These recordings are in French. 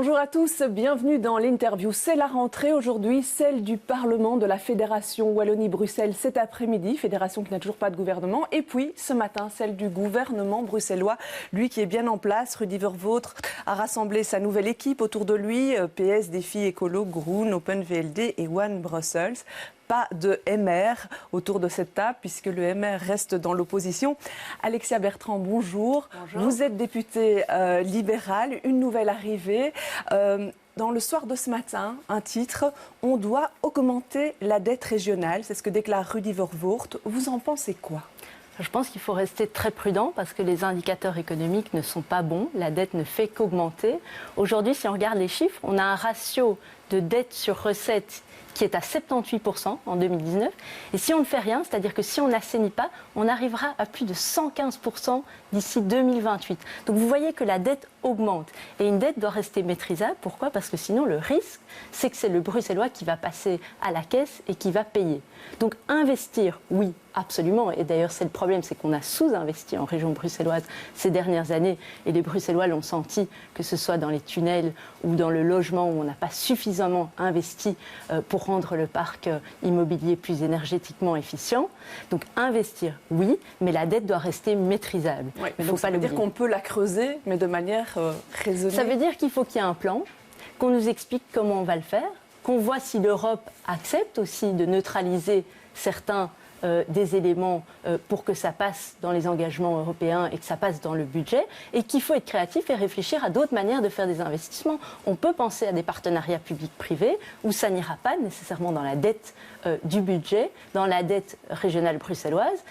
Bonjour à tous, bienvenue dans l'interview. C'est la rentrée aujourd'hui, celle du Parlement de la Fédération Wallonie-Bruxelles cet après-midi, fédération qui n'a toujours pas de gouvernement. Et puis ce matin, celle du gouvernement bruxellois, lui qui est bien en place. Rudy Verwoerd a rassemblé sa nouvelle équipe autour de lui, PS, Défi Écolo, Groen, Open VLD et One Brussels. Pas de MR autour de cette table puisque le MR reste dans l'opposition. Alexia Bertrand, bonjour. Bonjour. Vous êtes députée libérale, une nouvelle arrivée. Dans le soir de ce matin, un titre, on doit augmenter la dette régionale. C'est ce que déclare Rudy Verwoerd. Vous en pensez quoi ? Je pense qu'il faut rester très prudent parce que les indicateurs économiques ne sont pas bons. La dette ne fait qu'augmenter. Aujourd'hui, si on regarde les chiffres, on a un ratio de dette sur recettes qui est à 78% en 2019. Et si on ne fait rien, c'est-à-dire que si on n'assainit pas, on arrivera à plus de 115% d'ici 2028. Donc vous voyez que la dette augmente. Et une dette doit rester maîtrisable. Pourquoi ? Parce que sinon, le risque, c'est que c'est le Bruxellois qui va passer à la caisse et qui va payer. Donc investir, oui, absolument. Et d'ailleurs, c'est le problème, c'est qu'on a sous-investi en région bruxelloise ces dernières années. Et les Bruxellois l'ont senti, que ce soit dans les tunnels ou dans le logement où on n'a pas suffisamment investi pour rendre le parc immobilier plus énergétiquement efficient. Donc investir, oui, mais la dette doit rester maîtrisable. Oui, mais donc ça veut dire qu'on peut la creuser, mais de manière raisonnée. Ça veut dire qu'il faut qu'il y ait un plan, qu'on nous explique comment on va le faire, qu'on voit si l'Europe accepte aussi de neutraliser certains des éléments pour que ça passe dans les engagements européens et que ça passe dans le budget, et qu'il faut être créatif et réfléchir à d'autres manières de faire des investissements. On peut penser à des partenariats publics-privés où ça n'ira pas nécessairement dans la dette du budget, dans la dette régionale bruxelloise,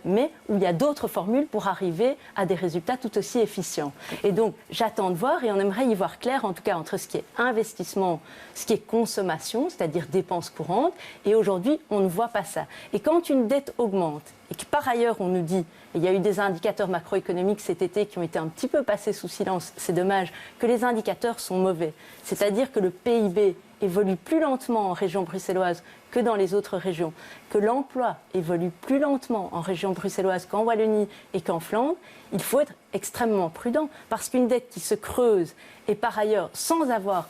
mais où il y a d'autres formules pour arriver à des résultats tout aussi efficients. Et donc, j'attends de voir, et on aimerait y voir clair, en tout cas, entre ce qui est investissement, ce qui est consommation, c'est-à-dire dépenses courantes, et aujourd'hui, on ne voit pas ça. Et quand une dette augmente, et que par ailleurs on nous dit, et il y a eu des indicateurs macroéconomiques cet été qui ont été un petit peu passés sous silence, c'est dommage, que les indicateurs sont mauvais. C'est-à-dire que le PIB évolue plus lentement en région bruxelloise que dans les autres régions, que l'emploi évolue plus lentement en région bruxelloise qu'en Wallonie et qu'en Flandre, il faut être extrêmement prudent, parce qu'une dette qui se creuse et par ailleurs sans avoir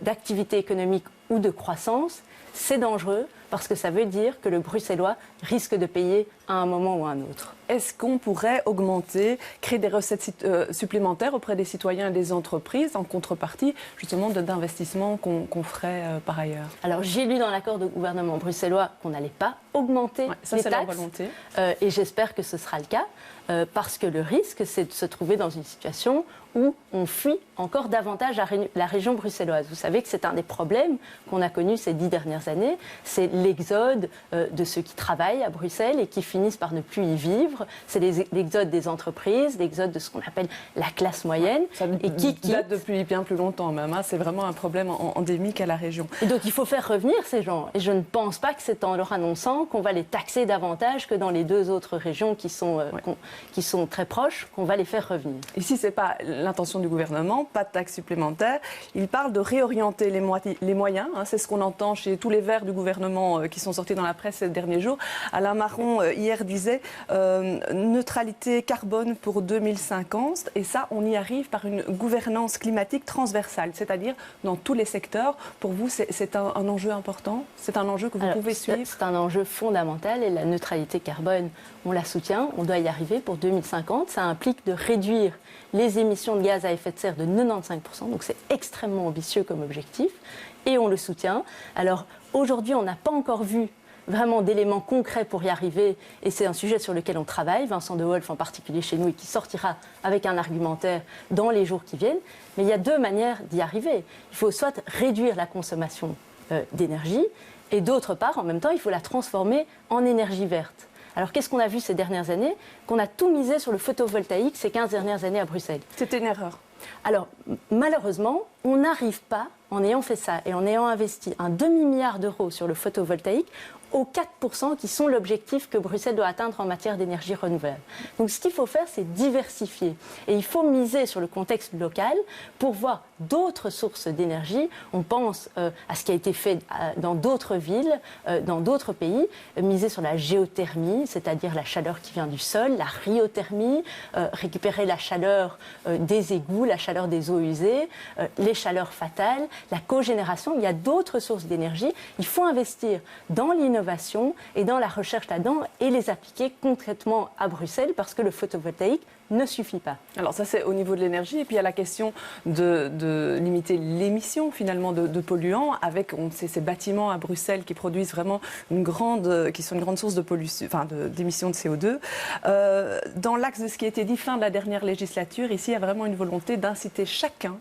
d'activité économique ou de croissance, c'est dangereux parce que ça veut dire que le Bruxellois risque de payer à un moment ou à un autre. Est-ce qu'on pourrait augmenter, créer des recettes supplémentaires auprès des citoyens et des entreprises en contrepartie justement d'investissements qu'on ferait par ailleurs ? Alors j'ai lu dans l'accord de gouvernement bruxellois qu'on n'allait pas augmenter les taxes, leur volonté. Et j'espère que ce sera le cas, parce que le risque c'est de se trouver dans une situation où on fuit encore davantage la région bruxelloise. Vous savez que c'est un des problèmes qu'on a connus ces 10 dernières années, c'est l'exode de ceux qui travaillent à Bruxelles et qui finissent par ne plus y vivre. C'est l'exode des entreprises, l'exode de ce qu'on appelle la classe moyenne. Ça date depuis bien plus longtemps même. C'est vraiment un problème endémique à la région. Et donc il faut faire revenir ces gens. Et je ne pense pas que c'est en leur annonçant qu'on va les taxer davantage que dans les deux autres régions qui sont très proches, qu'on va les faire revenir. Ici, ce n'est pas l'intention du gouvernement, pas de taxes supplémentaires. Il parle de réorienter les moyens. C'est ce qu'on entend chez tous les verts du gouvernement qui sont sortis dans la presse ces derniers jours. Alain Marron, hier, disait neutralité carbone pour 2050. Et ça, on y arrive par une gouvernance climatique transversale, c'est-à-dire dans tous les secteurs. Pour vous, c'est un enjeu important ? C'est un enjeu que vous pouvez suivre ? C'est un enjeu fondamental et la neutralité carbone, on la soutient. On doit y arriver pour 2050. Ça implique de réduire les émissions de gaz à effet de serre de 95%. Donc c'est extrêmement ambitieux comme objectif et on le soutient. Alors aujourd'hui, on n'a pas encore vu vraiment d'éléments concrets pour y arriver, et c'est un sujet sur lequel on travaille, Vincent De Wolf en particulier chez nous, et qui sortira avec un argumentaire dans les jours qui viennent. Mais il y a deux manières d'y arriver. Il faut soit réduire la consommation d'énergie, et d'autre part, en même temps, il faut la transformer en énergie verte. Alors qu'est-ce qu'on a vu ces dernières années ? Qu'on a tout misé sur le photovoltaïque ces 15 dernières années à Bruxelles. C'était une erreur. Alors malheureusement, on n'arrive pas en ayant fait ça et en ayant investi un demi-milliard d'euros sur le photovoltaïque, aux 4% qui sont l'objectif que Bruxelles doit atteindre en matière d'énergie renouvelable. Donc ce qu'il faut faire, c'est diversifier. Et il faut miser sur le contexte local pour voir d'autres sources d'énergie. On pense à ce qui a été fait dans d'autres villes, dans d'autres pays, miser sur la géothermie, c'est-à-dire la chaleur qui vient du sol, la ryothermie, récupérer la chaleur des égouts, la chaleur des eaux usées, les chaleurs fatales, la cogénération. Il y a d'autres sources d'énergie. Il faut investir dans l'innovation et dans la recherche là-dedans et les appliquer concrètement à Bruxelles parce que le photovoltaïque ne suffit pas. Alors ça c'est au niveau de l'énergie et puis il y a la question de limiter l'émission finalement de polluants avec ces bâtiments à Bruxelles qui produisent vraiment qui sont une grande source de pollution, d'émissions de CO2. Dans l'axe de ce qui a été dit fin de la dernière législature, ici il y a vraiment une volonté d'inciter chacun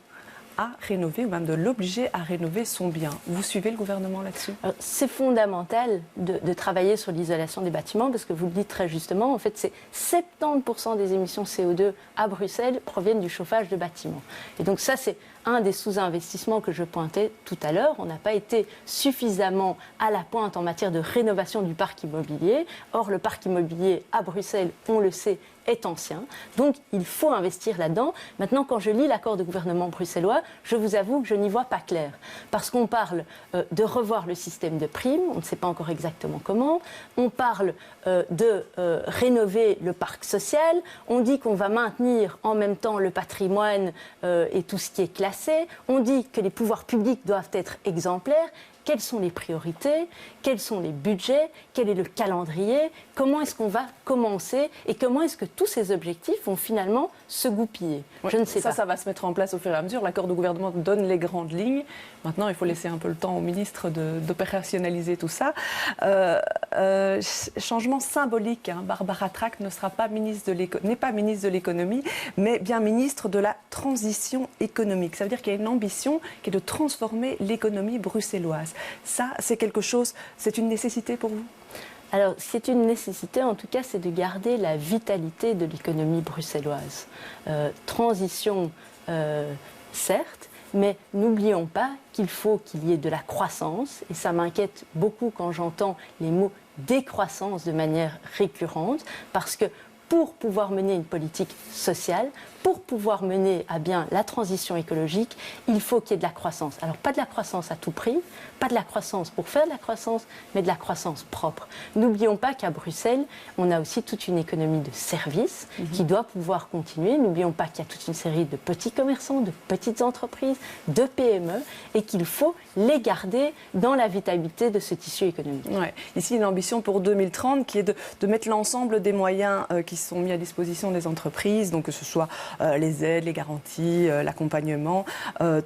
à rénover ou même de l'obliger à rénover son bien. Vous suivez le gouvernement là-dessus ? C'est fondamental de travailler sur l'isolation des bâtiments parce que vous le dites très justement, en fait, c'est 70% des émissions CO2 à Bruxelles proviennent du chauffage de bâtiments. Et donc ça, c'est un des sous-investissements que je pointais tout à l'heure. On n'a pas été suffisamment à la pointe en matière de rénovation du parc immobilier. Or, le parc immobilier à Bruxelles, on le sait, est ancien. Donc, il faut investir là-dedans. Maintenant, quand je lis l'accord de gouvernement bruxellois, je vous avoue que je n'y vois pas clair. Parce qu'on parle de revoir le système de primes, on ne sait pas encore exactement comment. On parle de rénover le parc social. On dit qu'on va maintenir en même temps le patrimoine et tout ce qui est classé. On dit que les pouvoirs publics doivent être exemplaires. Quelles sont les priorités? Quels sont les budgets? Quel est le calendrier? Comment est-ce qu'on va commencer? Et comment est-ce que tous ces objectifs vont finalement se goupiller? Je ne sais pas. Ça va se mettre en place au fur et à mesure. L'accord de gouvernement donne les grandes lignes. Maintenant, il faut laisser un peu le temps au ministre d'opérationnaliser tout ça. Changement symbolique. Barbara Track n'est pas ministre de l'économie, mais bien ministre de la transition économique. Ça veut dire qu'il y a une ambition qui est de transformer l'économie bruxelloise. Ça, c'est quelque chose, c'est une nécessité pour vous ? Alors, c'est une nécessité, en tout cas, c'est de garder la vitalité de l'économie bruxelloise. Transition, certes, mais n'oublions pas qu'il faut qu'il y ait de la croissance, et ça m'inquiète beaucoup quand j'entends les mots décroissance de manière récurrente, parce que pour pouvoir mener une politique sociale, pour pouvoir mener à bien la transition écologique, il faut qu'il y ait de la croissance. Alors, pas de la croissance à tout prix, pas de la croissance pour faire de la croissance, mais de la croissance propre. N'oublions pas qu'à Bruxelles, on a aussi toute une économie de services qui doit pouvoir continuer. N'oublions pas qu'il y a toute une série de petits commerçants, de petites entreprises, de PME, et qu'il faut les garder dans la vitalité de ce tissu économique. Ouais. Ici, une ambition pour 2030 qui est de mettre l'ensemble des moyens qui sont mis à disposition des entreprises, donc que ce soit les aides, les garanties, l'accompagnement,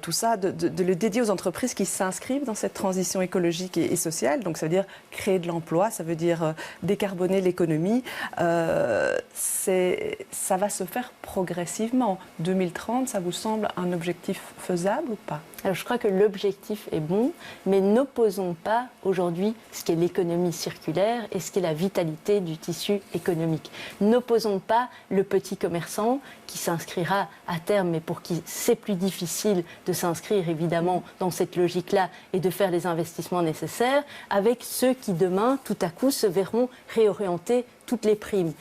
tout ça, de le dédier aux entreprises qui s'inscrivent dans cette transition écologique et sociale. Donc ça veut dire créer de l'emploi, ça veut dire décarboner l'économie. Ça va se faire progressivement. 2030, ça vous semble un objectif faisable ou pas ? Alors je crois que l'objectif est bon, mais n'opposons pas aujourd'hui ce qu'est l'économie circulaire et ce qu'est la vitalité du tissu économique. N'opposons pas le petit commerçant qui s'inscrira à terme, mais pour qui c'est plus difficile de s'inscrire évidemment dans cette logique-là et de faire les investissements nécessaires, avec ceux qui demain, tout à coup, se verront réorienter toutes les primes.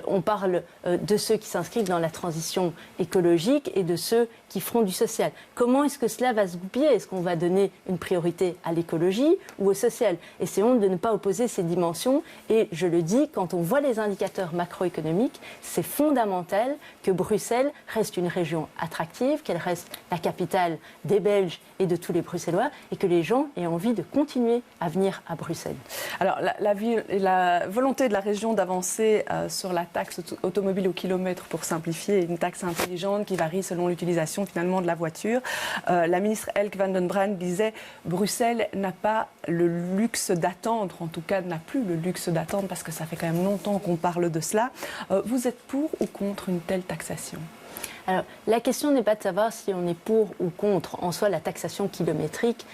On parle de ceux qui s'inscrivent dans la transition écologique et de ceux qui feront du social. Comment est-ce que cela va se goupiller? Est-ce qu'on va donner une priorité à l'écologie ou au social? Essayons de ne pas opposer ces dimensions. Et je le dis, quand on voit les indicateurs macroéconomiques, c'est fondamental que Bruxelles reste une région attractive, qu'elle reste la capitale des Belges et de tous les Bruxellois, et que les gens aient envie de continuer à venir à Bruxelles. Alors, la volonté de la région d'avancer sur la taxe automobile au kilomètre pour simplifier, une taxe intelligente qui varie selon l'utilisation finalement de la voiture. La ministre Elke van den Brand disait « Bruxelles n'a pas le luxe d'attendre », en tout cas n'a plus le luxe d'attendre parce que ça fait quand même longtemps qu'on parle de cela. Vous êtes pour ou contre une telle taxation ? Alors, la question n'est pas de savoir si on est pour ou contre. En soi, la taxation kilométrique,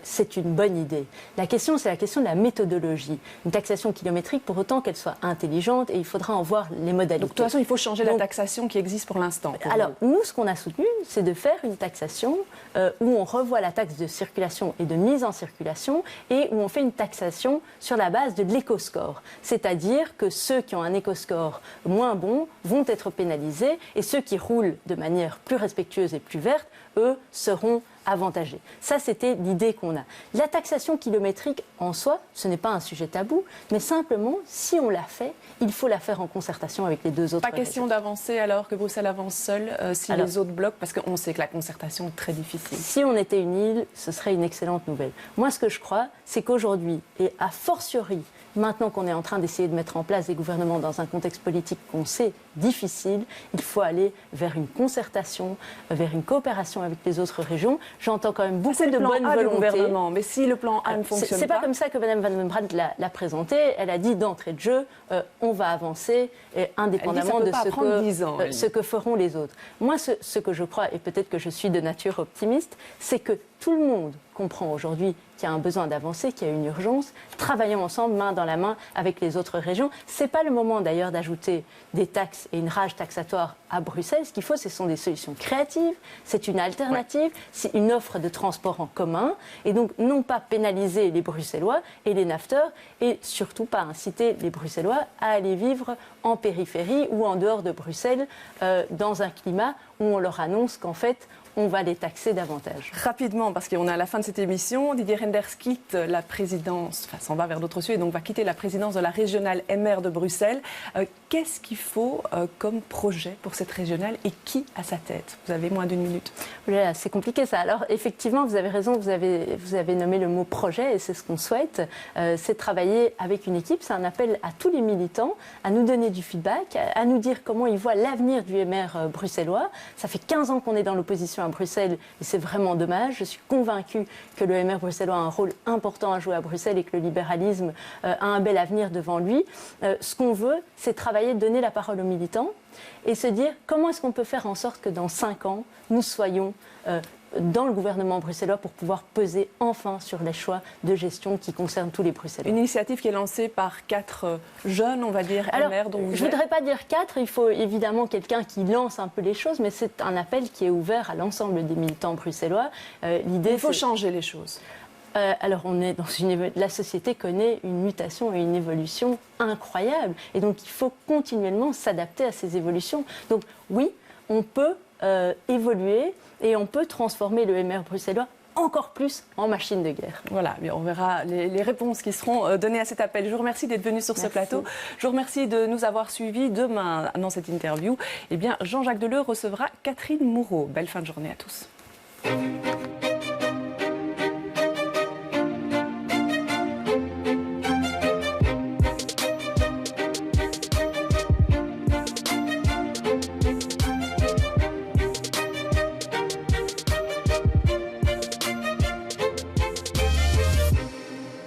c'est une bonne idée. La question, c'est la question de la méthodologie. Une taxation kilométrique, pour autant qu'elle soit intelligente, et il faudra en voir les modalités. Donc, de toute façon, il faut changer la taxation qui existe pour l'instant. Alors, nous, ce qu'on a soutenu, c'est de faire une taxation où on revoit la taxe de circulation et de mise en circulation et où on fait une taxation sur la base de l'éco-score. C'est-à-dire que ceux qui ont un éco-score moins bon vont être pénalisés et ceux qui roulent de manière plus respectueuse et plus verte, eux, seront avantagés. Ça, c'était l'idée qu'on a. La taxation kilométrique, en soi, ce n'est pas un sujet tabou, mais simplement, si on l'a fait, il faut la faire en concertation avec les deux autres régions. Pas question d'avancer alors que Bruxelles avance seule si les autres bloquent, parce qu'on sait que la concertation est très difficile. Si on était une île, ce serait une excellente nouvelle. Moi, ce que je crois, c'est qu'aujourd'hui, et a fortiori, maintenant qu'on est en train d'essayer de mettre en place des gouvernements dans un contexte politique qu'on sait difficile, il faut aller vers une concertation, vers une coopération avec les autres régions. J'entends quand même beaucoup de bonne volonté. Mais si le plan A ne fonctionne pas... C'est pas comme ça que Mme Van den Brand l'a présenté. Elle a dit d'entrée de jeu, on va avancer indépendamment de ce que feront les autres. Moi, ce que je crois, et peut-être que je suis de nature optimiste, c'est que tout le monde comprend aujourd'hui qu'il y a un besoin d'avancer, qu'il y a une urgence. Travaillons ensemble, main dans la main, avec les autres régions. Ce n'est pas le moment d'ailleurs d'ajouter des taxes et une rage taxatoire à Bruxelles. Ce qu'il faut, ce sont des solutions créatives, c'est une alternative, c'est une offre de transport en commun. Et donc, non pas pénaliser les Bruxellois et les nafteurs, et surtout pas inciter les Bruxellois à aller vivre en périphérie ou en dehors de Bruxelles, dans un climat où on leur annonce qu'en fait, on va les taxer davantage. Rapidement, parce qu'on est à la fin de cette émission, Didier Reynders quitte la présidence, enfin s'en va vers d'autres cieux, et donc va quitter la présidence de la régionale MR de Bruxelles. Qu'est-ce qu'il faut comme projet pour cette régionale et qui à sa tête? Vous avez moins d'une minute. Voilà, c'est compliqué ça. Alors effectivement, vous avez raison, vous avez nommé le mot projet et c'est ce qu'on souhaite. C'est travailler avec une équipe, c'est un appel à tous les militants à nous donner du feedback, à nous dire comment ils voient l'avenir du MR bruxellois. Ça fait 15 ans qu'on est dans l'opposition à Bruxelles et c'est vraiment dommage. Je suis convaincue que le MR bruxellois a un rôle important à jouer à Bruxelles et que le libéralisme a un bel avenir devant lui. Ce qu'on veut, c'est travailler, donner la parole aux militants et se dire comment est-ce qu'on peut faire en sorte que dans 5 ans, nous soyons dans le gouvernement bruxellois pour pouvoir peser enfin sur les choix de gestion qui concernent tous les Bruxellois. Une initiative qui est lancée par 4 jeunes, on va dire, MR, dont vous je ne voudrais pas dire 4, il faut évidemment quelqu'un qui lance un peu les choses, mais c'est un appel qui est ouvert à l'ensemble des militants bruxellois. Il faut changer les choses. Alors, la société connaît une mutation et une évolution incroyable. Et donc, il faut continuellement s'adapter à ces évolutions. Donc, oui, on peut évoluer et on peut transformer le MR bruxellois encore plus en machine de guerre. Voilà, on verra les réponses qui seront données à cet appel. Je vous remercie d'être venu sur ce plateau. Je vous remercie de nous avoir suivis. Demain, dans cette interview, Jean-Jacques Deleu recevra Catherine Moreau. Belle fin de journée à tous.